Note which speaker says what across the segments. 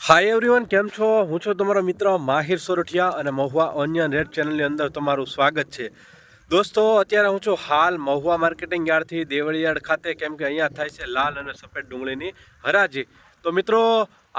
Speaker 1: Hi everyone केम छो हूँ छो तमारो मित्र माहिर सोरठिया અને મહુવા ઓનિયન રેડ ચેનલની અંદર તમારું સ્વાગત છે। દોસ્તો અત્યારે હું છું હાલ મહુવા માર્કેટિંગ યાર્ડથી દેવળિયાડ ખાતે કેમ કે અહીંયા થાય છે લાલ અને સફેદ ડુંગળીની હરાજી। તો મિત્રો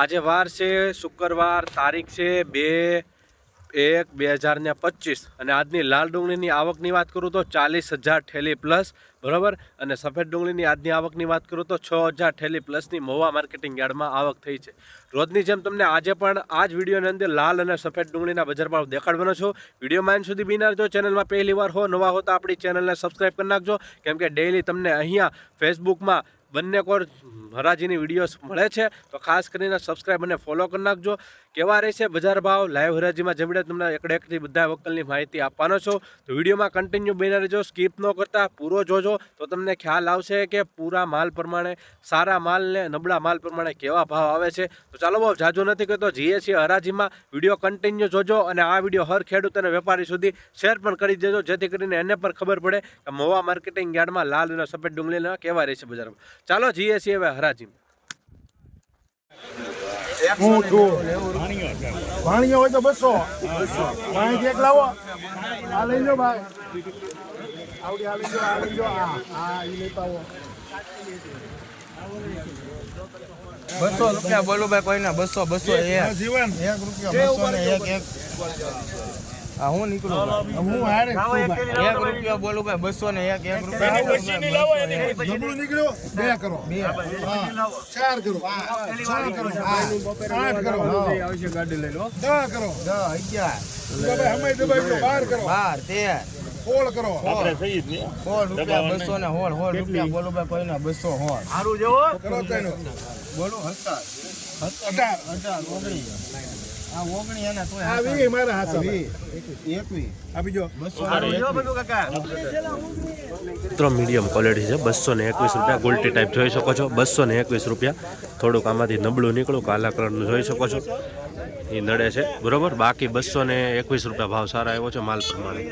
Speaker 1: આજે વાર છે શુક્રવાર, તારીખ છે 2/1/2025 અને આજની લાલ ડુંગળીની આવકની વાત કરું તો 40,000 ઠેલી પ્લસ બરાબર। અને સફેદ ડુંગળીની આજની આવકની વાત કરું તો 6,000 ઠેલી પ્લસની મહુવા માર્કેટિંગ યાર્ડમાં આવક થઈ છે। રોજની જેમ તમને આજે પણ આ જ વિડીયોની અંદર લાલ અને સફેદ ડુંગળીના બજાર ભાવ દેખાડવાનો છો। વિડીયોમાં એન્ડ સુધી બિના રહેજો। ચેનલમાં પહેલી વાર હો, નવા હો તો આપણી ચેનલને સબસ્ક્રાઈબ કરી નાખજો કેમ કે ડેઈલી તમને અહીંયા ફેસબુકમાં બંને કોર હરાજીની વિડીયોઝ મળે છે, તો ખાસ કરીને સબસ્ક્રાઈબ અને ફોલો કરી નાખજો। કેવા રહેશે બજાર ભાવ લાઈવ હરાજીમાં જમણે તમને એકડેકથી બધા વકલની માહિતી આપવાનો છો, તો વિડીયોમાં કન્ટિન્યુ બન્યા રહેજો, સ્કીપ ન કરતા પૂરો જોજો તો તમને ખ્યાલ આવશે કે પૂરા માલ પ્રમાણે, સારા માલને નબળા માલ પ્રમાણે કેવા ભાવ આવે છે। તો ચાલો બહુ જાજો નથી કહેતો, જઈએ છીએ હરાજીમાં। વિડીયો કન્ટિન્યુ જોજો અને આ વિડીયો હર ખેડૂત અને વેપારી સુધી શેર પણ કરી દેજો જેથી કરીને એને પણ ખબર પડે કે મહુવા માર્કેટિંગ યાર્ડમાં લાલ અને સફેદ ડુંગળીના કેવા રહેશે બજારમાં। ચાલો જઈએ છીએ હવે હરાજીમાં।
Speaker 2: ભાણિયો હોય તો 200 ભાઈ એક લાવો આ લઈ લો ભાઈ આવડી આ લઈ લો આ ઈ લેતા આવો
Speaker 3: 200 રૂપિયા બોલો ભાઈ કોઈના 200
Speaker 2: જીવન 1 રૂપિયા 200 ને 1
Speaker 3: આ હું નીકળું
Speaker 2: હું હારે
Speaker 3: 1 રૂપિયા બોલો ભાઈ 200 ને 1 રૂપિયા
Speaker 2: જબડું નીકળ્યો 2 કરો 4 કરો 6 કરો 8 કરો
Speaker 3: આવશે ગાડી લઈ લો
Speaker 2: 10 કરો
Speaker 3: 10 11
Speaker 2: ભાઈ હમે દબાઈ 12 કરો
Speaker 3: 12 13
Speaker 2: 16 કરો
Speaker 3: આપણે થઈ જ ને 16 રૂપિયા 200 ને 16 રૂપિયા બોલો ભાઈ કોઈના 200 16 સારું જેવો
Speaker 2: કરો તેનો
Speaker 3: બોલો 18 19 આ 19 એના તોય
Speaker 2: આ 20 મારા હાથ 21 આ બીજો
Speaker 3: 200 બધું કાકા
Speaker 1: મિત્રો મીડિયમ ક્વોલિટી છે, 221 રૂપિયા ગોલ્ટી ટાઈપ જોઈ શકો છો। 221 રૂપિયા થોડુંક આમાંથી નબળું નીકળું કાલા કલરનું જોઈ શકો છો, એ નડે છે બરોબર। બાકી 221 રૂપિયા ભાવ સારા આવ્યો છે માલ પ્રમાણે।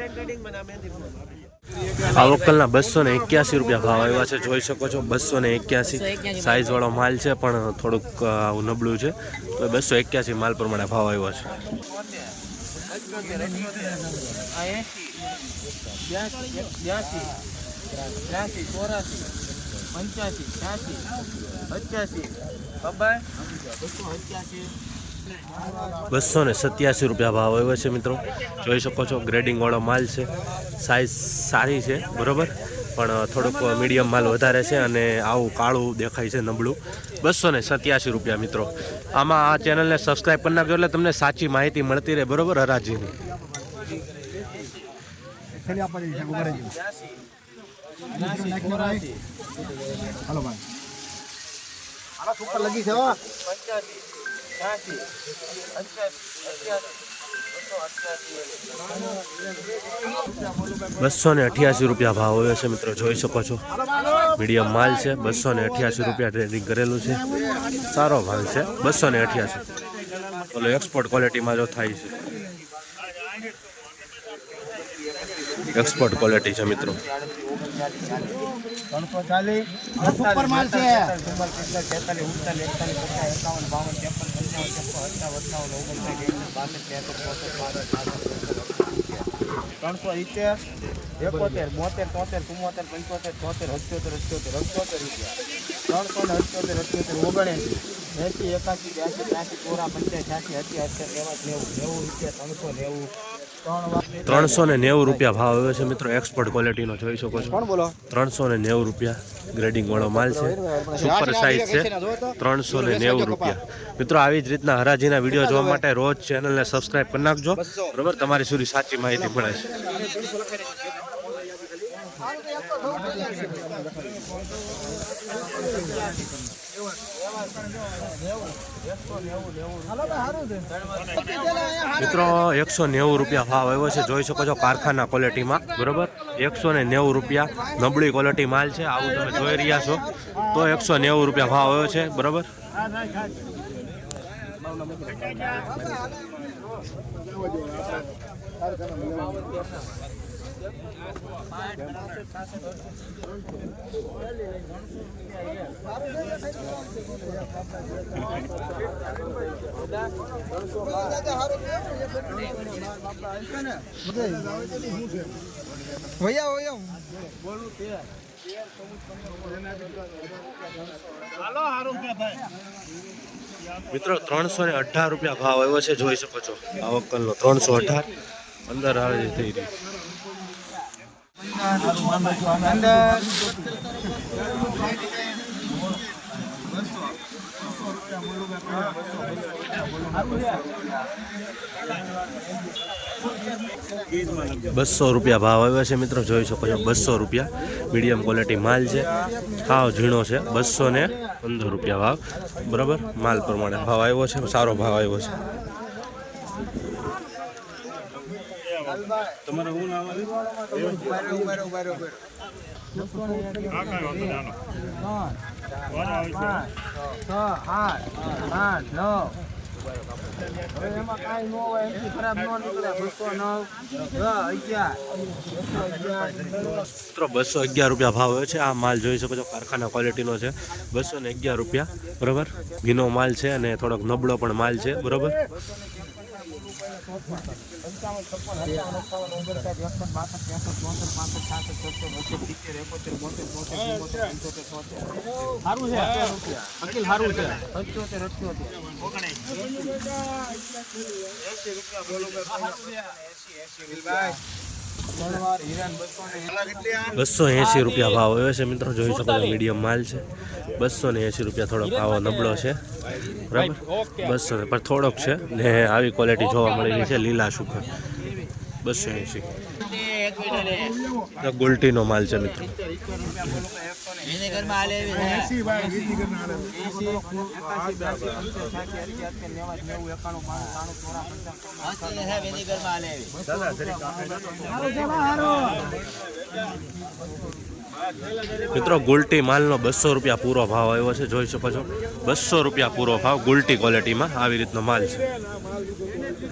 Speaker 1: આ વકલના 281 રૂપિયા ભાવ આવ્યા છે જોઈ શકો છો। 281 સાઇઝ વાળો માલ છે પણ થોડુંક આવું નબળું છે, તો 281 માલ પ્રમાણે ભાવ આવ્યો છે। 287 રૂપિયા ભાવ આવ્યો છે મિત્રો, જોઈ શકો છો। ગ્રેડિંગ વાળો માલ છે, સાઇઝ સારી છે બરોબર, પણ થોડુંક મીડિયમ માલ વધારે છે અને આવું કાળું દેખાય છે નબળું। 287 રૂપિયા મિત્રો। આમાં આ ચેનલને સબસ્ક્રાઈબ કરી નાખજો એટલે તમને સાચી માહિતી મળતી રહે બરોબર હરાજીની।
Speaker 2: હાલો ભાઈ હાલો સુપર લગી છે
Speaker 1: 288 રૂપિયા ભાવ આવ્યો છે મિત્રો, જોઈ શકો છો। મીડિયમ માલ છે, 288 રૂપિયા ટ્રેડિંગ કરેલું છે, સારો માલ છે 288। ઓલો એક્સપોર્ટ ક્વોલિટીમાં જો થાય છે, એક્સપોર્ટ ક્વોલિટી છે મિત્રો।
Speaker 3: 340
Speaker 2: સુપર માલ છે
Speaker 1: 390 રૂપિયા ભાવ આવ્યો છે મિત્રો, એક્સપોર્ટ ક્વોલિટીનો જોઈ શકો છો। 390 રૂપિયા ગ્રેડિંગ વાળો માલ છે, સુપર સાઇઝ છે। 390 રૂપિયા મિત્રો। આવી જ રીતના હરાજીના વિડીયો જોવા માટે રોજ ચેનલને સબસ્ક્રાઈબ કરી નાખજો બરાબર, તમારી સુધી સાચી માહિતી મળે છે। મિત્રો 190 રૂપિયા ભાવ આવ્યો છે, જોઈ શકો છો કારખાના ક્વોલિટીમાં બરોબર। 190 રૂપિયા નબળી ક્વોલિટી માલ છે, આવું તમે જોઈ રહ્યા છો, તો 190 રૂપિયા ભાવ આવ્યો છે બરોબર। મિત્રો 318 રૂપિયા ભાવ આવ્યો છે, જોઈ શકો છો આવકનો 318 અંદર આવે થઈ રહી. ₹200 ભાવ આવ્યો છે મિત્રો, જોઈ શકો છો ₹200 મીડિયમ ક્વોલિટી માલ છે, સાવ ઝીણો છે. ₹215 ભાવ, બરાબર માલ પ્રમાણે ભાવ આવ્યો છે, સારો ભાવ આવ્યો છે. તમારે શું નામ ₹211 ભાવ આવ્યો છે. આ માલ જોઈ શકો છો કારખાના ક્વોલિટીનો છે. ₹211, બરાબર ઘીનો માલ છે અને થોડોક નબળો પણ માલ છે, બરાબર. ₹280 ભાવ આવ્યો છે મિત્રો, જોઈ શકો છો મીડિયમ માલ છે. ₹280 થોડોક ભાવ નબળો છે, બરાબર. 200 પણ થોડોક છે ને આવી ક્વોલિટી જોવા મળેલી છે. લીલા શુકર 280. ગોલ્ટીનો માલ છે મિત્રો. મિત્રો ગુલટી માલનો ₹200 પૂરો ભાવ આવ્યો છે, જોઈ શકો છો. ₹200 પૂરો ભાવ ગુલટી ક્વોલિટીમાં આવી રીતનો માલ છે.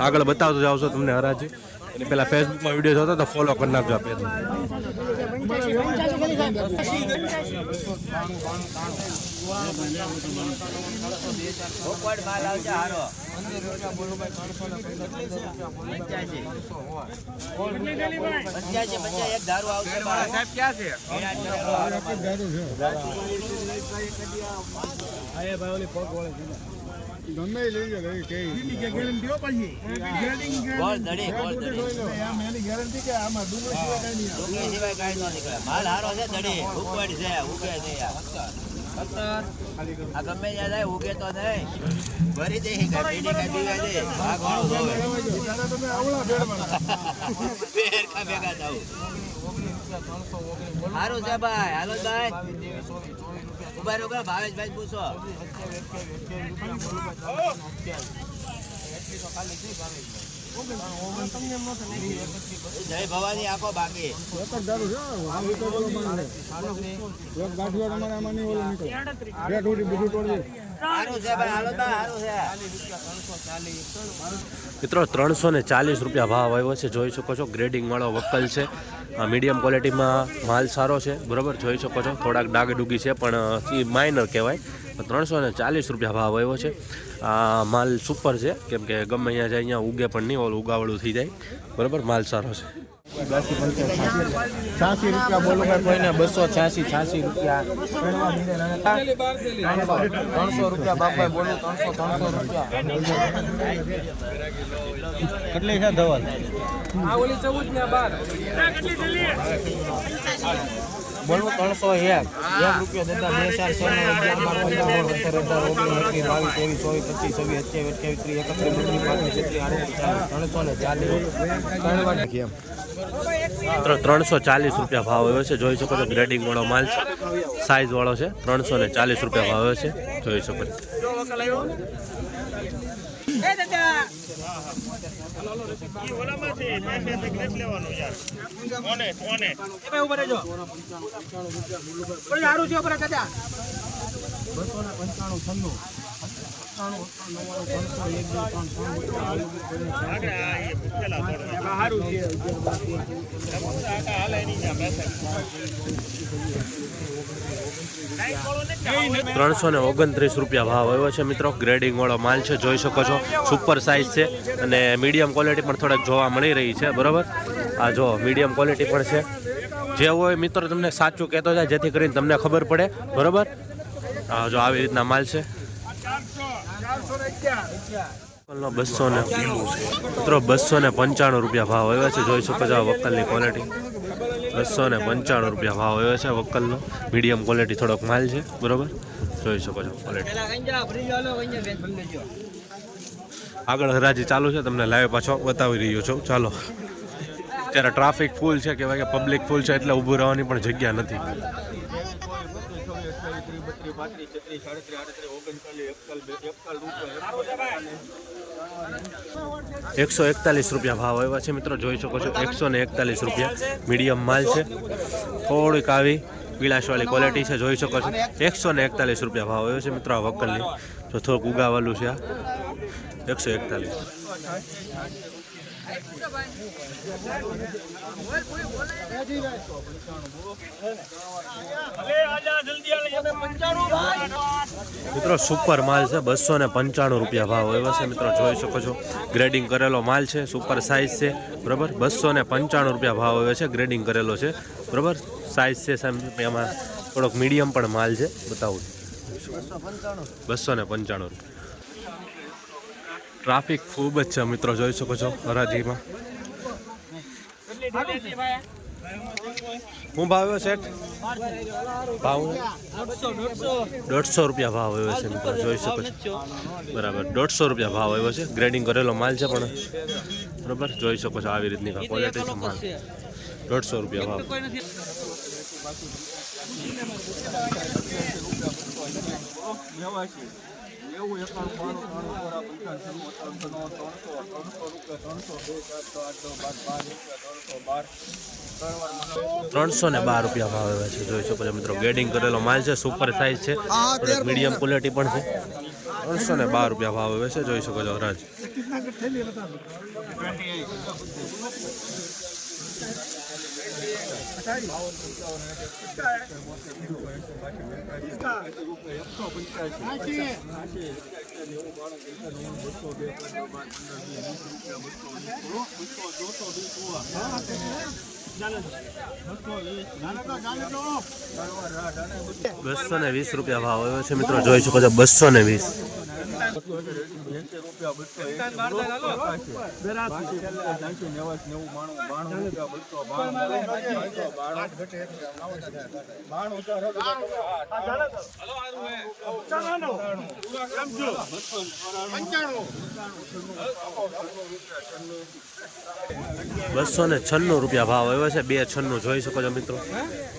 Speaker 1: આગળ બતાવતો જાવ છો તમને હરાજી. એની પહેલાં ફેસબુકમાં વિડીયો જોતો તો ફોલો કરી નાખજો આ પેજ.
Speaker 2: ગમે લઈ જાય ગેરંટી હો પછી ગેરંટી કે આમાં ડુંગળી સિવાય કઈ નહીં
Speaker 4: માલ હારો છે દડી ઉપર છે ઉગે છે આ ગમે ત્યાં જાય ઉગે તો નહીં ભરી દે કઈ પીડી કઈ પીવા દે આ ઘણું જોવે
Speaker 2: તમે આવડા
Speaker 4: ફેર કા ભેગા થાવ હારું છે ભાઈ હાલો ભાઈ ઉભા રહો ભાવેશભાઈ પૂછો જય ભવાની આખો બાકી
Speaker 1: મિત્રો ₹340 ભાવ આવ્યો છે, જોઈ શકો છો. ગ્રેડિંગ વાળો વક્કલ છે, મીડિયમ ક્વોલિટીમાં માલ સારો છે, બરાબર જોઈ શકો છો. થોડાક ડાગડુગી છે પણ એ માઇનર કહેવાય. ₹340 ભાવ આવ્યો છે. આ માલ સુપર છે, કેમ કે ગમે અહીંયા જાય અહીંયા ઉગે પણ નહીં, ઓલું ઉગાવળું થઈ જાય, બરાબર માલ સારો છે.
Speaker 3: 86 રૂપિયા બોલો ભાઈ કોઈને 286 રૂપિયા 300 રૂપિયા બાપભાઈ બોલો 300 રૂપિયા કેટલી છે ધવલ આ ઓલી 14 ને 12 બોલો 301 રૂપિયા દાદા
Speaker 1: 340 ભાવ આવ્યો છે, જોઈ શકો છો. ગ્રેડિંગ વાળો માલ છે, સાઈઝ વાળો છે. ₹340 ભાવ આવ્યો છે, જોઈ શકો છો. ₹329 ભાવ આવ્યો છે મિત્રો. ગ્રેડિંગ વાળો માલ છે, જોઈ શકો છો. સુપર સાઇઝ છે અને મીડિયમ ક્વોલિટી પણ થોડાક જોવા મળી રહી છે. બરોબર, આ જો મીડિયમ ક્વોલિટી પણ છે. જે હોય મિત્રો તમને સાચું કહેતો જાય જેથી કરીને તમને ખબર પડે. બરોબર, આ જો આવી રીતના માલ છે. 295 ભાવ આવ્યો છે. જોઈ શકો છો વક્કલની ક્વોલિટી. 295 ભાવ આવ્યો છે વક્કલનો. મીડિયમ ક્વોલિટી થોડોક માલ છે. બરોબર, જોઈ શકો છો ક્વોલિટી. આગળ હરાજી ચાલુ છે, તમને લાઈવ પાછો બતાવી રહ્યો છું. ચાલો, અત્યારે ટ્રાફિક ફૂલ છે, કહેવાય કે પબ્લિક ફૂલ છે એટલે ઊભું રહેવાની પણ જગ્યા નથી. 141 રૂપિયા ભાવ આવ્યા છે મિત્રો. જોઈ શકો છો 141 રૂપિયા. મીડિયમ માલ છે, થોડીક આવી પીળાશવાળી ક્વોલિટી છે. જોઈ શકો છો 141 રૂપિયા ભાવ આવ્યો છે મિત્રો. આ વક્કલની જો થોડુંક ઉગાવાલું છે. આ 141. મિત્રો સુપર માલ છે. 295 રૂપિયા ભાવ આવ્યો છે મિત્રો. જોઈ શકો છો ગ્રેડિંગ કરેલો માલ છે. સુપર સાઇઝ છે. બરાબર, 295 રૂપિયા ભાવ આવ્યો છે. ગ્રેડિંગ કરેલો છે. બરાબર, સાઇઝ છે. એમાં થોડોક મીડિયમ પણ માલ છે. બતાવું 295. ટ્રાફિક ખૂબ જ છે મિત્રો. જોઈ શકો છો હરાજીમાં. હું ભાવ આવ્યો સેટ? ભાવ 150 રૂપિયા ભાવ આવ્યો છે મિત્રો. જોઈ શકો છો. બરાબર, 150 રૂપિયા ભાવ આવ્યો છે. ગ્રેડિંગ કરેલો માલ છે પણ. બરાબર, જોઈ શકો છો આવી રીતની ક્વોલિટી છે માલ. 150 રૂપિયા ભાવ. ₹312 ભાવ આવ્યા છે. જોઈ શકો છો મિત્રો. ગ્રેડિંગ કરેલો માલ છે. સુપર સાઇઝ છે. મીડિયમ ક્વોલિટી પણ છે. ₹312 ભાવ આવ્યા છે. જોઈ શકો છો હરાજ. ₹220 ભાવ આવ્યો છે મિત્રો. જોઈ શકો છો 220. ₹296 ભાવ આવ્યો છે. 296 જોઈ શકો છો મિત્રો.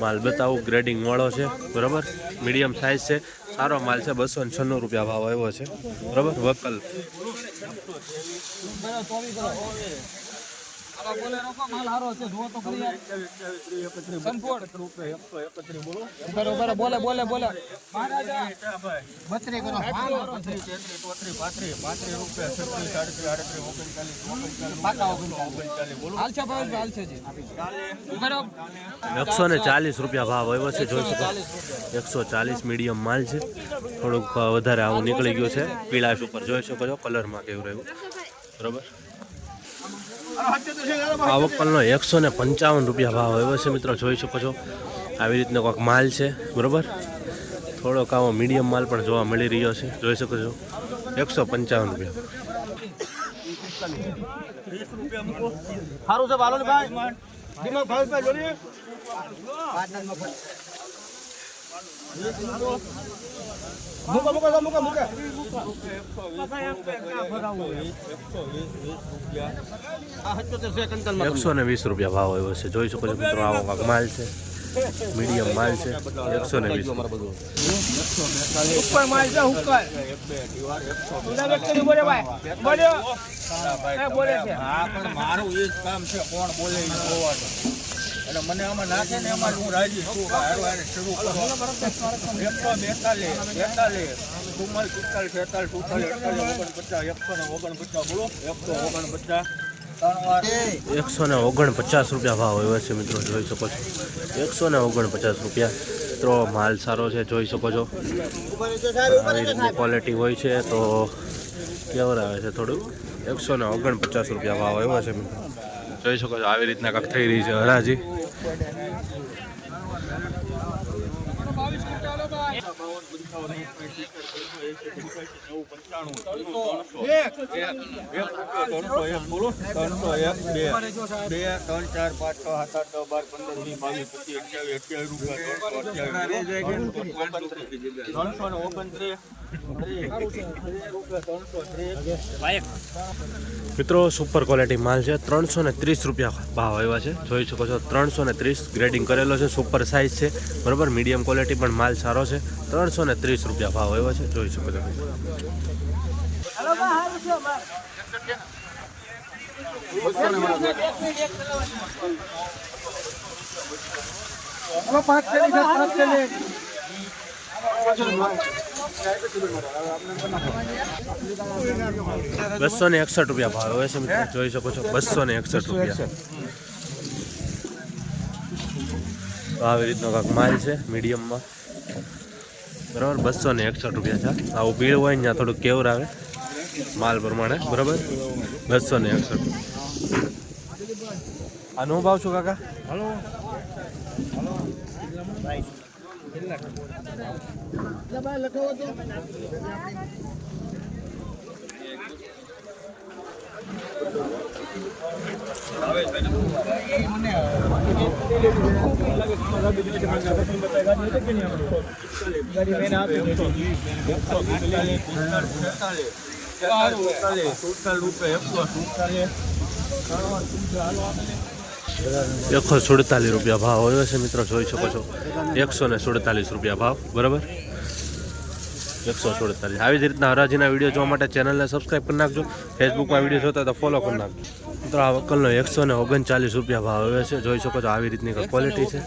Speaker 1: માલ બતાવું, ગ્રેડિંગ વાળો છે. બરાબર, મીડિયમ સાઇઝ છે. સારો માલ છે. ₹296 ભાવ આવ્યો છે. બરાબર, વકલ. ₹140 ભાવ આવ્યો છે. જોઈ શકો 140 મીડિયમ માલ છે. થોડુંક વધારે આવું નીકળી ગયું છે. પીળાશ ઉપર જોઈ શકો છો કલરમાં કેવું રહ્યું. બરાબર, આ વક્કલનો ₹155 ભાવ આવ્યો છે મિત્રો. જોઈ શકો છો આવી રીતનો કોઈક માલ છે. બરાબર, થોડોક આવો મીડિયમ માલ પણ જોવા મળી રહ્યો છે. જોઈ શકો છો ₹155.
Speaker 3: સારું છે ભાલો ભાઈ.
Speaker 1: ₹120 ભાવ આવ્યો છે. જોઈ શકો છો મિત્રો. આવો કાંક માલ છે. મીડિયમ માલ છે. 120.
Speaker 3: ઉપર માલ છે. ઉપર મારું એ જ કામ છે. કોણ બોલે એટલે મને આમાં નાખે ને એમાં હું રાજી છું. શરૂ કરો 142 44, 46, 47, 48, 49, બોલો 149
Speaker 1: 149 રૂપિયા ભાવ આવ્યો છે મિત્રો, જોઈ શકો છો 149 રૂપિયા. મિત્રો માલ સારો છે, જોઈ શકો છો. આવી રીતની ક્વોલિટી હોય છે તો કેવર આવે છે થોડુંક. 149 રૂપિયા ભાવ આવ્યો છે મિત્રો, જોઈ શકો છો. આવી રીતના કાંક થઈ રહી છે હરાજી.
Speaker 3: બોલો 301, 2, 3, 4, 5, 6, 7, 8, 9, 10, 11, 22,
Speaker 1: મિત્રો સુપર ક્વોલિટી માલ છે. 330 રૂપિયા ભાવ આવ્યા છે, જોઈ શકો છો. 330 ગ્રેડિંગ કરેલો છે, સુપર સાઇઝ છે બરાબર. મીડિયમ ક્વોલિટી પણ માલ સારો છે. 330 રૂપિયા ભાવ આવ્યો છે, જોઈ શકો છો. ₹261 રૂપિયા ભાવ આવે છે મિત્રો, જોઈ શકો છો. 261 રૂપિયા. આવી રીતનો કાંક માલ છે મીડિયમમાં બરાબર. 261 રૂપિયા છે. આવું ભીડ હોય ને ત્યાં થોડુંક કેવર આવે માલ પ્રમાણે બરાબર. 261. આનો ભાવ શું કાકા? ₹147 રૂપિયા ભાવ આવ્યો છે મિત્રો, જોઈ શકો છો. 147 રૂપિયા ભાવ બરાબર. 147. આવી જ રીતના હરાજીના વિડીયો જોવા માટે ચેનલને સબસ્ક્રાઈબ કરી નાખજો. ફેસબુકમાં વિડીયો જોતા તો ફોલો કરી નાખજો. મિત્રો આ વકલનો 139 રૂપિયા ભાવ આવ્યો છે, જોઈ શકો છો. આવી રીતની ક્વોલિટી છે.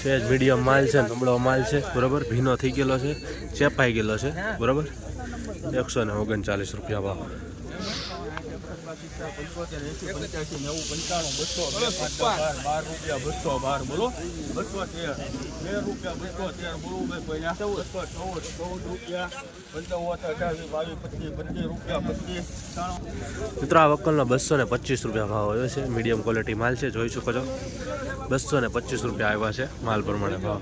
Speaker 1: છે જ મીડિયમ માલ છે, નબળો માલ છે બરાબર. ભીનો થઈ ગયેલો છે, ચેપાઈ ગયેલો છે બરાબર. 139 રૂપિયા ભાવ.
Speaker 3: 212 બોલો 213, 2 રૂપિયા 213 બોલો ભાઈ. 14 રૂપિયા 55, 22, 25 રૂપિયા 25.
Speaker 1: મિત્રો આ વકલનો 225 રૂપિયા ભાવ આવ્યો છે. મીડિયમ ક્વોલિટી માલ છે, જોઈ શકો છો. 225 રૂપિયા આવ્યા છે માલ પ્રમાણે ભાવ.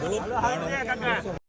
Speaker 3: બોલો